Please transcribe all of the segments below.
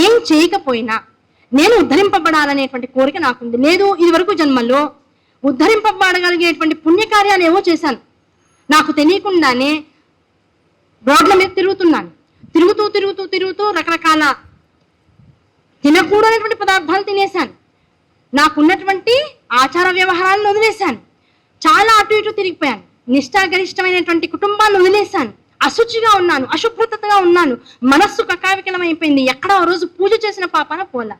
ఏం చేయకపోయినా నేను ఉద్ధరింపబడాలనేటువంటి కోరిక నాకుంది. లేదు, ఇది వరకు జన్మలో ఉద్ధరింపబడగలిగేటువంటి పుణ్యకార్యాలు ఏవో చేశాను, నాకు తెలియకుండానే రోడ్ల మీద తిరుగుతున్నాను. తిరుగుతూ తిరుగుతూ తిరుగుతూ రకరకాల తినకూడనటువంటి పదార్థాలు తినేశాను. నాకున్నటువంటి ఆచార వ్యవహారాలను వదిలేశాను. చాలా అటు ఇటు తిరిగిపోయాను. నిష్ఠాగరిష్టమైనటువంటి కుటుంబాన్ని వదిలేశాను. అశుచిగా ఉన్నాను, అశుభ్రతగా ఉన్నాను. మనస్సు కకావికలమైపోయింది. ఎక్కడ ఆ రోజు పూజ చేసిన పాపాన పోలా.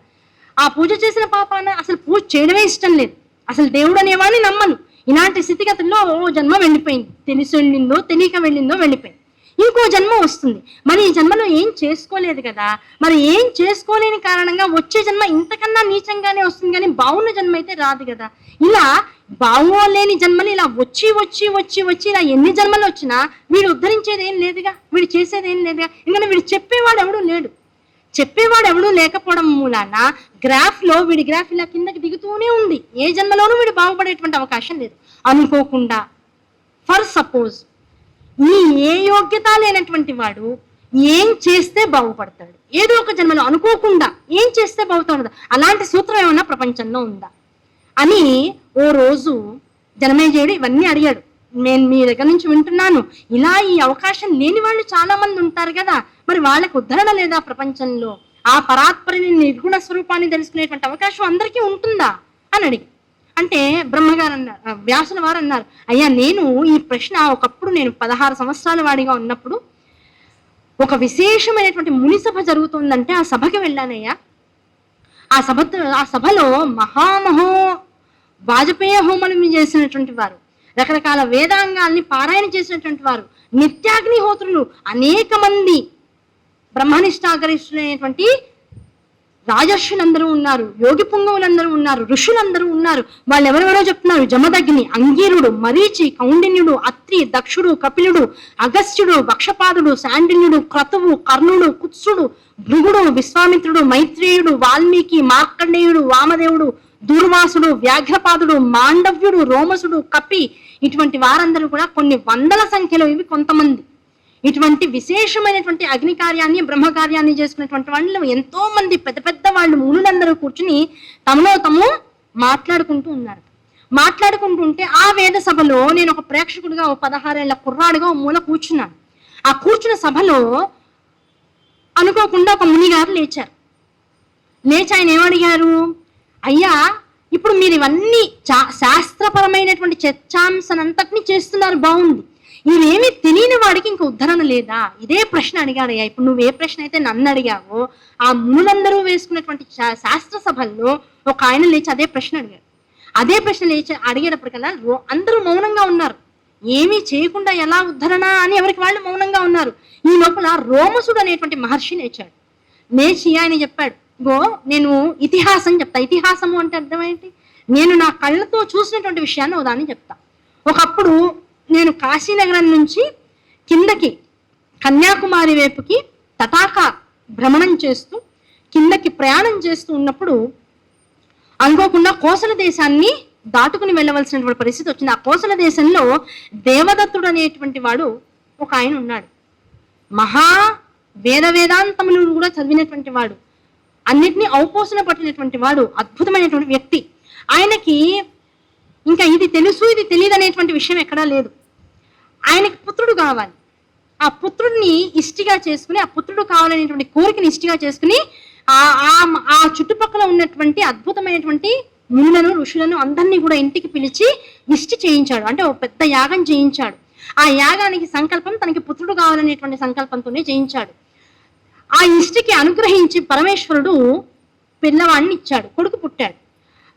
ఆ పూజ చేసిన పాపాన అసలు పూజ చేయడమే ఇష్టం లేదు. అసలు దేవుడు అనేవాడిని నమ్మను. ఇలాంటి స్థితిగతుల్లో ఓ జన్మ వెళ్ళిపోయింది. తెలిసి వెళ్ళిందో తెలియక వెళ్ళిందో వెళ్ళిపోయింది. ఇంకో జన్మ వస్తుంది. మరి ఈ జన్మలో ఏం చేసుకోలేదు కదా, మరి ఏం చేసుకోలేని కారణంగా వచ్చే జన్మ ఇంతకన్నా నీచంగానే వస్తుంది, కానీ బాగున్న జన్మ అయితే రాదు కదా. ఇలా బాగోలేని జన్మలు ఇలా వచ్చి వచ్చి వచ్చి వచ్చి ఇలా ఎన్ని జన్మలు వచ్చినా వీడు ఉద్ధరించేది ఏం లేదుగా, వీడు చేసేది ఏం లేదుగా. ఎందుకంటే వీడు చెప్పేవాడు ఎవడూ లేడు. చెప్పేవాడు ఎవడూ లేకపోవడం మూలాన వీడి గ్రాఫ్ ఇలా కిందకి దిగుతూనే ఉంది. ఏ జన్మలోనూ వీడు బాగుపడేటువంటి అవకాశం లేదు. అనుకోకుండా ఫర్ సపోజ్ ఈ ఏ యోగ్యత లేనటువంటి వాడు ఏం చేస్తే బాగుపడతాడు? ఏదో ఒక జన్మలో అనుకోకుండా ఏం చేస్తే బాగుపడతాడు? అలాంటి సూత్రం ఏమన్నా ప్రపంచంలో ఉందా అని ఓ రోజు జనమేజయుడు ఇవన్నీ అడిగాడు. నేను మీ దగ్గర నుంచి వింటున్నాను, ఇలా ఈ అవకాశం లేని వాళ్ళు చాలా మంది ఉంటారు కదా, మరి వాళ్ళకి ఉద్ధరణ లేదా ప్రపంచంలో? ఆ పరాత్పరిని నిర్గుణ స్వరూపాన్ని తెలుసుకునేటువంటి అవకాశం అందరికీ ఉంటుందా అని అడిగి. అంటే బ్రహ్మగారు అన్నారు, వ్యాసుల వారు అన్నారు, అయ్యా నేను ఈ ప్రశ్న ఒకప్పుడు నేను 16 సంవత్సరాల వాడిగా ఉన్నప్పుడు ఒక విశేషమైనటువంటి ముని సభ జరుగుతుందంటే ఆ సభకి వెళ్ళానయ్యా. ఆ సభలో వాజపేయ హోమం చేసినటువంటి వారు, రకరకాల వేదాంగాల్ని పారాయణ చేసినటువంటి వారు, నిత్యాగ్నిహోత్రులు, అనేక మంది బ్రహ్మనిష్టాగరిష్ఠులైనటువంటి రాజర్షులందరూ ఉన్నారు, యోగి పుంగవులందరూ ఉన్నారు, ఋషులందరూ ఉన్నారు. వాళ్ళు ఎవరెవరో చెప్తున్నారు. జమదగ్ని, అంగీరుడు, మరీచి, కౌండిన్యుడు, అత్రి, దక్షుడు, కపిలుడు, అగస్త్యుడు, వక్షపాదుడు, శాండిన్యుడు, క్రతువు, కర్ణుడు, కుత్సుడు, భృగుడు, విశ్వామిత్రుడు, మైత్రేయుడు, వాల్మీకి, మార్కండేయుడు, వామదేవుడు, దూర్వాసుడు, వ్యాఘ్రపాదుడు, మాండవ్యుడు, రోమసుడు, కపి, ఇటువంటి వారందరూ కూడా కొన్ని వందల సంఖ్యలో, ఇవి కొంతమంది, ఇటువంటి విశేషమైనటువంటి అగ్ని కార్యాన్ని బ్రహ్మకార్యాన్ని చేసుకునేటువంటి వాళ్ళు ఎంతో మంది పెద్ద పెద్ద వాళ్ళు మునులందరూ కూర్చుని తమలో తాము మాట్లాడుకుంటూ ఉన్నారు. మాట్లాడుకుంటుంటే ఆ వేద సభలో నేను ఒక ప్రేక్షకుడిగా, ఓ 16 ఏళ్ల కుర్రాడుగా ఓ మూల కూర్చున్నాను. ఆ కూర్చున్న సభలో అనుకోకుండా ఒక మునిగారు లేచారు. లేచి ఆయన ఏమడిగారు, అయ్యా ఇప్పుడు మీరు ఇవన్నీ శాస్త్రపరమైనటువంటి చర్చాంశనంతటినీ చేస్తున్నారు, బాగుంది, ఇవేమీ తెలియని వాడికి ఇంక ఉద్ధరణ లేదా? ఇదే ప్రశ్న అడిగాడయ్యా. ఇప్పుడు నువ్వు ఏ ప్రశ్న అయితే నన్ను అడిగావో ఆ మునులందరూ వేసుకున్నటువంటి శాస్త్ర సభల్లో ఒక ఆయన లేచి అదే ప్రశ్న అడిగాడు. అదే ప్రశ్న లేచి అడిగేటప్పటికల్లా అందరూ మౌనంగా ఉన్నారు. ఏమీ చేయకుండా ఎలా ఉద్ధరణ అని ఎవరికి వాళ్ళు మౌనంగా ఉన్నారు. ఈ లోపల రోమసుడు అనేటువంటి మహర్షి లేచాడు. లేచి ఆయన చెప్పాడు, గో నేను ఇతిహాసం చెప్తా. ఇతిహాసము అంటే అర్థం ఏంటి? నేను నా కళ్ళతో చూసినటువంటి విషయాన్ని ఉదాహరణ చెప్తా. ఒకప్పుడు నేను కాశీనగరం నుంచి కిందకి కన్యాకుమారి వైపుకి తటాక భ్రమణం చేస్తూ కిందకి ప్రయాణం చేస్తూ ఉన్నప్పుడు అనుకోకుండా కోసల దేశాన్ని దాటుకుని వెళ్ళవలసినటువంటి పరిస్థితి వచ్చింది. ఆ కోసల దేశంలో దేవదత్తుడు అనేటువంటి వాడు ఒక ఆయన ఉన్నాడు. మహా వేదాంతములు కూడా చదివినటువంటి వాడు, అన్నిటినీ ఔపోసన పట్టినటువంటి వాడు, అద్భుతమైనటువంటి వ్యక్తి. ఆయనకి ఇంకా ఇది తెలుసు ఇది తెలియదు అనేటువంటి విషయం ఎక్కడా లేదు. ఆయనకి పుత్రుడు కావాలి. ఆ పుత్రుడిని ఇష్టిగా చేసుకుని, ఆ పుత్రుడు కావాలనేటువంటి కోరికని ఇష్టిగా చేసుకుని ఆ చుట్టుపక్కల ఉన్నటువంటి అద్భుతమైనటువంటి మునులను, ఋషులను అందరినీ కూడా ఇంటికి పిలిచి ఇష్టి చేయించాడు. అంటే ఒక పెద్ద యాగం చేయించాడు. ఆ యాగానికి సంకల్పం తనకి పుత్రుడు కావాలనేటువంటి సంకల్పంతోనే చేయించాడు. ఆ ఇష్టికి అనుగ్రహించి పరమేశ్వరుడు పిల్లవాడిని ఇచ్చాడు. కొడుకు పుట్టాడు.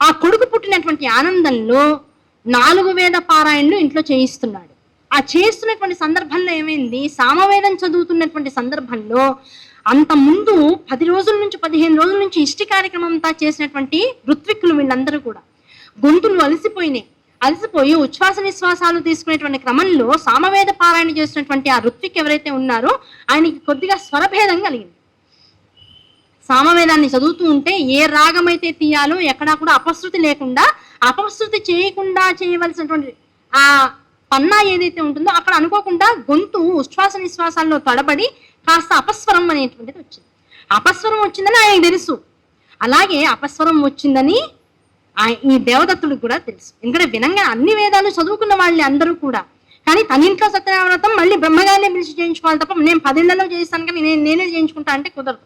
ఆ కొడుకు పుట్టినటువంటి ఆనందంలో 4 వేద పారాయణలు ఇంట్లో చేయిస్తున్నాడు. ఆ చేస్తున్నటువంటి సందర్భంలో ఏమైంది, సామవేదం చదువుతున్నటువంటి సందర్భంలో అంత ముందు 10 రోజుల నుంచి 15 రోజుల నుంచి ఇష్టి కార్యక్రమం అంతా చేసినటువంటి ఋత్విక్కులు వీళ్ళందరూ కూడా గొంతులు అలసిపోయి ఉచ్ఛ్వాస నిశ్వాసాలు తీసుకునేటువంటి క్రమంలో సామవేద పారాయణ చేసినటువంటి ఆ ఋత్విక్ ఎవరైతే ఉన్నారో ఆయనకి కొద్దిగా స్వరభేదం కలిగింది. సామవేదాన్ని చదువుతూ ఉంటే ఏ రాగం అయితే తీయాలో ఎక్కడా కూడా అపశృతి లేకుండా, అపశృతి చేయకుండా చేయవలసినటువంటి ఆ పన్నా ఏదైతే ఉంటుందో అక్కడ అనుకోకుండా గొంతు ఉచ్ఛ్వాస నిశ్వాసాల్లో తడబడి కాస్త అపస్వరం అనేటువంటిది వచ్చింది. అపస్వరం వచ్చిందని ఆయనకు తెలుసు. అలాగే అపస్వరం వచ్చిందని ఈ దేవదత్తుడికి కూడా తెలుసు. ఎందుకంటే వినంగా అన్ని వేదాలు చదువుకున్న వాళ్ళే అందరూ కూడా. కానీ తన ఇంట్లో సత్యనారాయణ మళ్ళీ బ్రహ్మగారిని పిలిచి చేయించుకోవాలి తప్ప నేను 10 ఇళ్లలో చేయిస్తాను కానీ నేనే చేయించుకుంటా అంటే కుదరదు.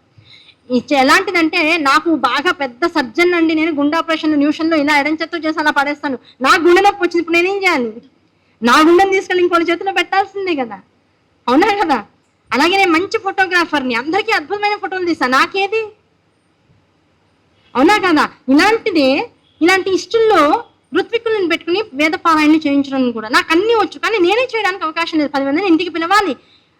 ఎలాంటిదంటే నాకు బాగా పెద్ద సర్జన్ అండి, నేను గుండె ఆపరేషన్ నిమిషంలో ఇలా ఎడం చేత్తో చేసి అలా పడేస్తాను, నాకు గుండె నొప్పి వచ్చింది, ఇప్పుడు నేనేం చేయాలి? నా గుండెని తీసుకెళ్ళి ఇంకోటి చేతిలో పెట్టాల్సిందే కదా, అవునా కదా? అలాగే నేను మంచి ఫోటోగ్రాఫర్ని, అందరికీ అద్భుతమైన ఫోటోలు తీస్తాను, నాకేది? అవునా కదా? ఇలాంటి ఇష్టంలో ఋత్వికులను పెట్టుకుని వేద పారాయణలు చేయించడం కూడా నాకు అన్నీ వచ్చు, కానీ నేనే చేయడానికి అవకాశం లేదు. 10 మందిని ఇంటికి పిలవాలి,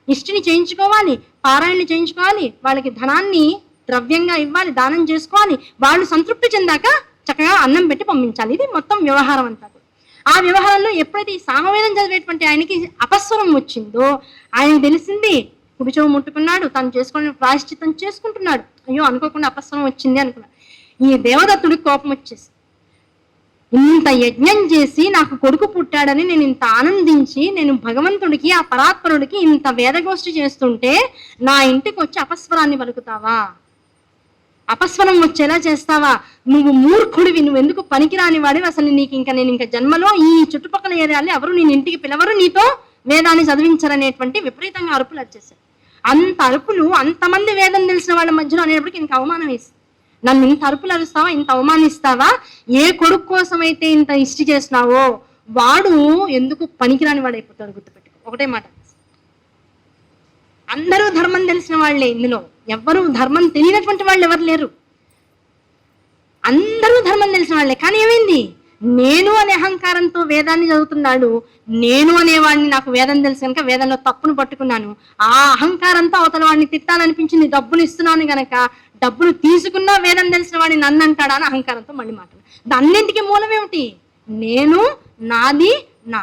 ఇష్టిని చేయించుకోవాలి, పారాయణలు చేయించుకోవాలి, వాళ్ళకి ధనాన్ని ద్రవ్యంగా ఇవ్వాలి, దానం చేసుకోవాలి, వాళ్ళు సంతృప్తి చెందాక చక్కగా అన్నం పెట్టి పంపించాలి. ఇది మొత్తం వ్యవహారం అంతా. ఆ వ్యవహారంలో ఎప్పుడైతే ఈ సామవేదం చదివేటువంటి ఆయనకి అపస్వరం వచ్చిందో ఆయనకు తెలిసింది, కుడిచో ముట్టుకున్నాడు, తను చేసుకుని ప్రాయశ్చిత్తం చేసుకుంటున్నాడు. అయ్యో అనుకోకుండా అపస్వరం వచ్చింది అనుకున్నాడు. ఈ దేవదత్తుడికి కోపం వచ్చేసి, ఇంత యజ్ఞం చేసి నాకు కొడుకు పుట్టాడని నేను ఇంత ఆనందించి నేను భగవంతుడికి ఆ పరాత్పరుడికి ఇంత వేదగోష్ఠి చేస్తుంటే నా ఇంటికి వచ్చి అపస్వరాన్ని పలుకుతావా? అపస్వరం వచ్చేలా చేస్తావా? నువ్వు మూర్ఖుడివి, నువ్వు ఎందుకు పనికిరాని వాడివి, అసలు నేను ఇంకా జన్మలో ఈ చుట్టుపక్కల ఏరియాలో ఎవరు నేను ఇంటికి పిలవరు, నీతో వేదాన్ని చదివించరనేటువంటి విపరీతంగా అరుపులు వచ్చేసాయి. అంత అరుపులు అంతమంది వేదం తెలిసిన వాళ్ళ మధ్యలో అనేటప్పటికి ఇంక అవమానం వేసి, నన్ను ఇంత అరుపులు అరుస్తావా, ఇంత అవమానిస్తావా? ఏ కొడుకు కోసం అయితే ఇంత ఇష్టి చేసినావో వాడు ఎందుకు పనికిరాని వాడు అయిపోతాడు, గుర్తుపెట్టుకో. ఒకటే మాట, అందరూ ధర్మం తెలిసిన వాళ్లే, ఇందులో ఎవరు ధర్మం తెలియనటువంటి వాళ్ళు ఎవరు లేరు, అందరూ ధర్మం తెలిసిన వాళ్ళే. కానీ ఏమైంది, నేను అనే అహంకారంతో వేదాన్ని చదువుతున్నాడు, నేను అనేవాడిని, నాకు వేదం తెలుసు కనుక వేదంలో తప్పును పట్టుకున్నాను, ఆ అహంకారంతో అవతల వాడిని తిట్టాలనిపించింది, డబ్బులు ఇస్తున్నాను గనక డబ్బులు తీసుకున్నా వేదం తెలిసిన వాడిని నన్ను అంటాడా అని అహంకారంతో మళ్ళీ మాట్లాడు. అన్నింటికి మూలం ఏమిటి? నేను, నాది, నా.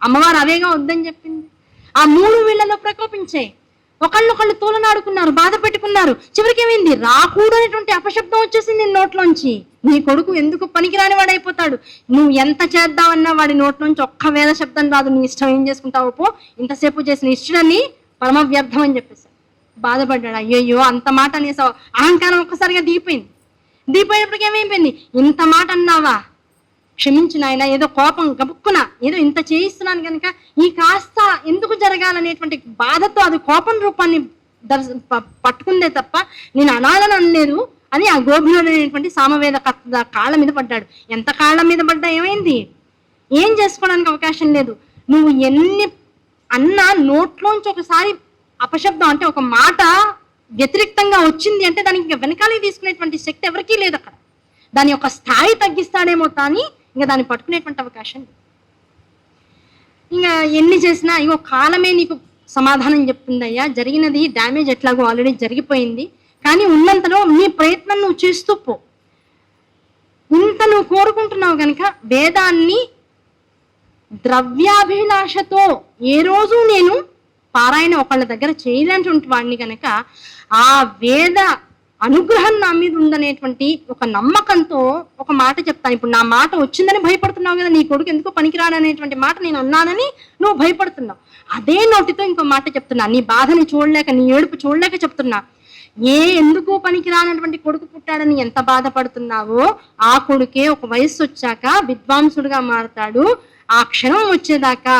అమ్మవారు అవేగా వద్దని చెప్పింది. ఆ 3 వీళ్ళలో ప్రకోపించాయి, ఒకళ్ళొకళ్ళు తూలనాడుకున్నారు, బాధ పెట్టుకున్నారు. చివరికి ఏమైంది, రాకూడనటువంటి అపశబ్దం వచ్చేసింది నోట్లోంచి. నీ కొడుకు ఎందుకు పనికిరాని వాడైపోతాడు, నువ్వు ఎంత చేద్దామన్నా వాడి నోట్లోంచి ఒక్క వేద శబ్దం రాదు, నీ ఇష్టం ఏం చేసుకుంటావు పో, ఇంతసేపు చేసిన ఇష్టడని పరమ వ్యర్థం అని చెప్పేసి బాధపడ్డాడు. అయ్యయ్యో అంత మాట అనేసావు, అహంకారం ఒక్కసారిగా దిగిపోయినప్పటికీ ఏమైపోయింది, ఇంత మాట అన్నావా, క్షమించు నాయన, ఏదో కోపం గబుక్కున ఏదో ఇంత చేయిస్తున్నాను కనుక ఈ కాస్త ఎందుకు జరగాలనేటువంటి బాధతో అది కోపం రూపాన్ని పట్టుకుందే తప్ప నేను అనాలని అనలేదు అని ఆ గోభినుడు అనేటువంటి సామవేద కాళ్ళ మీద పడ్డాడు. ఎంత కాళ్ళ మీద పడ్డా ఏమైంది, ఏం చేసుకోవడానికి అవకాశం లేదు. నువ్వు ఎన్ని అన్నా నోట్లోంచి ఒకసారి అపశబ్దం అంటే ఒక మాట వ్యతిరేక్తంగా వచ్చింది అంటే దానికి వెనకాలకి తీసుకునేటువంటి శక్తి ఎవరికీ లేదు అక్కడ. దాని యొక్క స్థాయి తగ్గిస్తాడేమో కానీ ఇంకా దాన్ని పట్టుకునేటువంటి అవకాశం లేదు. ఇంకా ఎన్ని చేసినా ఇంకో కాలమే నీకు సమాధానం చెప్తుందయ్యా, జరిగినది డ్యామేజ్ ఎట్లాగో ఆల్రెడీ జరిగిపోయింది, కానీ ఉన్నంతలో నీ ప్రయత్నం నువ్వు చేస్తూ పో. ఇంత నువ్వు కోరుకుంటున్నావు కనుక వేదాన్ని ద్రవ్యాభిలాషతో ఏ రోజు నేను పారాయణ ఒకళ్ళ దగ్గర చేయలేనటువంటి వాడిని కనుక ఆ వేద అనుగ్రహం నా మీద ఉందనేటువంటి ఒక నమ్మకంతో ఒక మాట చెప్తాను. ఇప్పుడు నా మాట వచ్చిందని భయపడుతున్నావు కదా, నీ కొడుకు ఎందుకు పనికిరాడనేటువంటి మాట నేను అన్నానని నువ్వు భయపడుతున్నావు. అదే నోటితో ఇంకో మాట చెప్తున్నా, నీ బాధని చూడలేక, నీ ఏడుపు చూడలేక చెప్తున్నా. ఎందుకు పనికిరానటువంటి కొడుకు పుట్టాడని ఎంత బాధపడుతున్నావో ఆ కొడుకే ఒక వయస్సు వచ్చాక విద్వాంసుడుగా మారతాడు. ఆ క్షణం వచ్చేదాకా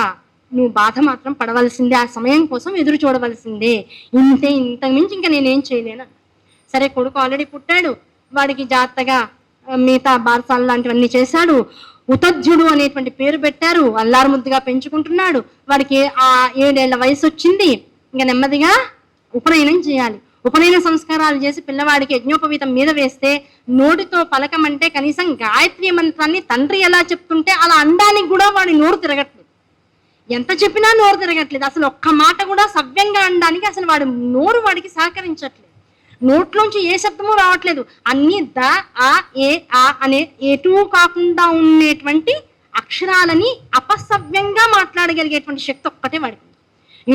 నువ్వు బాధ మాత్రం పడవలసిందే, ఆ సమయం కోసం ఎదురు చూడవలసిందే. ఇంతకు మించి ఇంకా నేనేం చేయలేను. సరే, కొడుకు ఆల్రెడీ పుట్టాడు, వాడికి జాగ్రత్తగా మిగతా బారసాలు లాంటివన్నీ చేశాడు, ఉతధ్యుడు అనేటువంటి పేరు పెట్టారు, అల్లారు ముద్దుగా పెంచుకుంటున్నాడు. వాడికి ఆ 7 ఏళ్ల వయసు వచ్చింది, ఇంకా నెమ్మదిగా ఉపనయనం చేయాలి. ఉపనయన సంస్కారాలు చేసి పిల్లవాడికి యజ్ఞోపవీతం మీద వేస్తే నోటితో పలకమంటే కనీసం గాయత్రి మంత్రాన్ని తండ్రి ఎలా చెప్తుంటే అలా అనడానికి కూడా వాడి నోరు తిరగట్లేదు. ఎంత చెప్పినా నోరు తిరగట్లేదు. అసలు ఒక్క మాట కూడా సవ్యంగా అనడానికి అసలు వాడి నోరు వాడికి సహకరించట్లేదు. నోట్లోంచి ఏ శబ్దము రావట్లేదు. అన్ని ద, ఆ, ఏ, ఆ అనే ఎటూ కాకుండా ఉండేటువంటి అక్షరాలని అపసవ్యంగా మాట్లాడగలిగేటువంటి శక్తి ఒక్కటే వాడికి.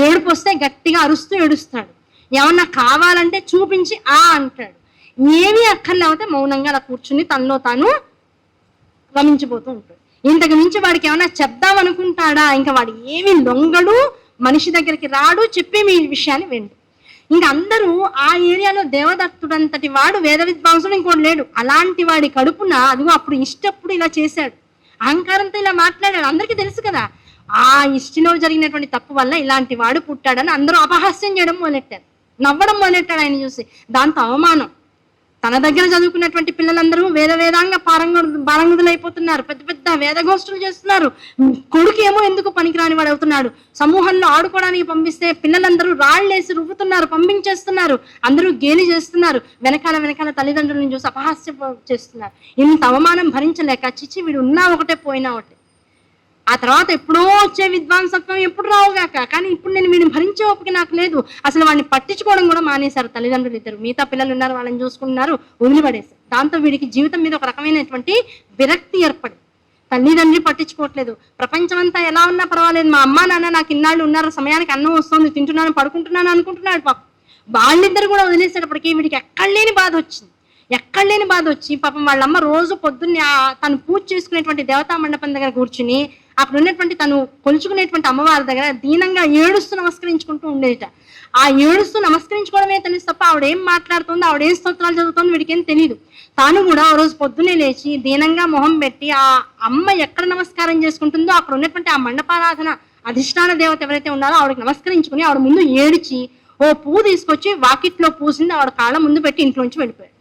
ఏడుపు వస్తే గట్టిగా అరుస్తూ ఏడుస్తాడు. ఏమన్నా కావాలంటే చూపించి ఆ అంటాడు. ఏమీ అక్కర్లేకపోతే మౌనంగా అలా కూర్చుని తనలో తాను రమించిపోతూ ఉంటాడు. ఇంతకు మించి వాడికి ఏమన్నా చెప్దామనుకుంటాడా? ఇంకా వాడు ఏమి లొంగడు, మనిషి దగ్గరికి రాడు, చెప్పి మీ విషయాన్ని వెండు. ఇంకా అందరూ ఆ ఏరియాలో దేవదత్తుడంతటి వాడు వేద విద్వాంసుడు ఇంకోటి లేడు. అలాంటి వాడి కడుపున అదిగో అప్పుడు ఇష్టప్పుడు ఇలా చేశాడు, అహంకారంతో ఇలా మాట్లాడాడు. అందరికీ తెలుసు కదా ఆ ఇష్టిలో జరిగినటువంటి తప్పు వల్ల ఇలాంటి వాడు పుట్టాడని అందరూ అపహాస్యం చేయడం మొదలెట్టారు, నవ్వడం మొదలెట్టాడు ఆయన చూసి. దాంతో అవమానం. తన దగ్గర చదువుకున్నటువంటి పిల్లలందరూ వేదాంగ పారంగుతులైపోతున్నారు, పెద్ద పెద్ద వేదగోష్ఠులు చేస్తున్నారు. కొడుకు ఏమో ఎందుకు పనికిరాని వాడు అవుతున్నాడు. సమూహంలో ఆడుకోవడానికి పంపిస్తే పిల్లలందరూ రాళ్ళేసి రువ్వుతున్నారు, పంపించేస్తున్నారు, అందరూ గేలి చేస్తున్నారు. వెనకాల తల్లిదండ్రులను చూసి అపహాస్యం చేస్తున్నారు. ఇంత అవమానం భరించలేక చిచి వీడు ఉన్నా ఒకటే పోయినా ఒకటే. ఆ తర్వాత ఎప్పుడో వచ్చే విద్వాంసత్వం ఎప్పుడు రావుగాక, కానీ ఇప్పుడు నేను వీడిని భరించే ఓపిక నాకు లేదు. అసలు వాడిని పట్టించుకోవడం కూడా మానేశారు తల్లిదండ్రులు ఇద్దరు. మిగతా పిల్లలు ఉన్నారు, వాళ్ళని చూసుకుంటున్నారు, వదిలిపడేశారు. దాంతో వీడికి జీవితం మీద ఒక రకమైనటువంటి విరక్తి ఏర్పడి తల్లిదండ్రి పట్టించుకోవట్లేదు. ప్రపంచం అంతా ఎలా ఉన్నా పర్వాలేదు, మా అమ్మా నాన్న నాకు ఇన్నాళ్ళు ఉన్నారు, సమయానికి అన్నం వస్తుంది, తింటున్నాను, పడుకుంటున్నాను అనుకుంటున్నాడు పాపం. వాళ్ళిద్దరు కూడా వదిలేసేటప్పటికీ వీడికి ఎక్కడ లేని బాధ వచ్చి పాపం వాళ్ళమ్మ రోజు పొద్దున్నే తను పూజ చేసుకునేటువంటి దేవతా మండపం దగ్గర కూర్చుని అక్కడ ఉన్నటువంటి తను కొలుచుకునేటువంటి అమ్మవారి దగ్గర దీనంగా ఏడుస్తూ నమస్కరించుకుంటూ ఉండేట. ఆ ఏడుస్తూ నమస్కరించుకోవడమే తెలుసు తప్ప ఆవిడేం మాట్లాడుతుందో, ఆవిడేం స్తోత్రాలు చదువుతుందో వీడికేం తెలియదు. తాను కూడా ఓ రోజు పొద్దున్నే లేచి దీనంగా మొహం పెట్టి ఆ అమ్మ ఎక్కడ నమస్కారం చేసుకుంటుందో అక్కడ ఉన్నటువంటి ఆ మండపారాధన అధిష్టాన దేవత ఎవరైతే ఉన్నారో ఆవిడకి నమస్కరించుకుని ఆవిడ ముందు ఏడిచి ఓ పువ్వు తీసుకొచ్చి వాకిట్లో పూసింది, ఆవిడ కాళ్ళ ముందు పెట్టి ఇంట్లోంచి వెళ్ళిపోయాడు.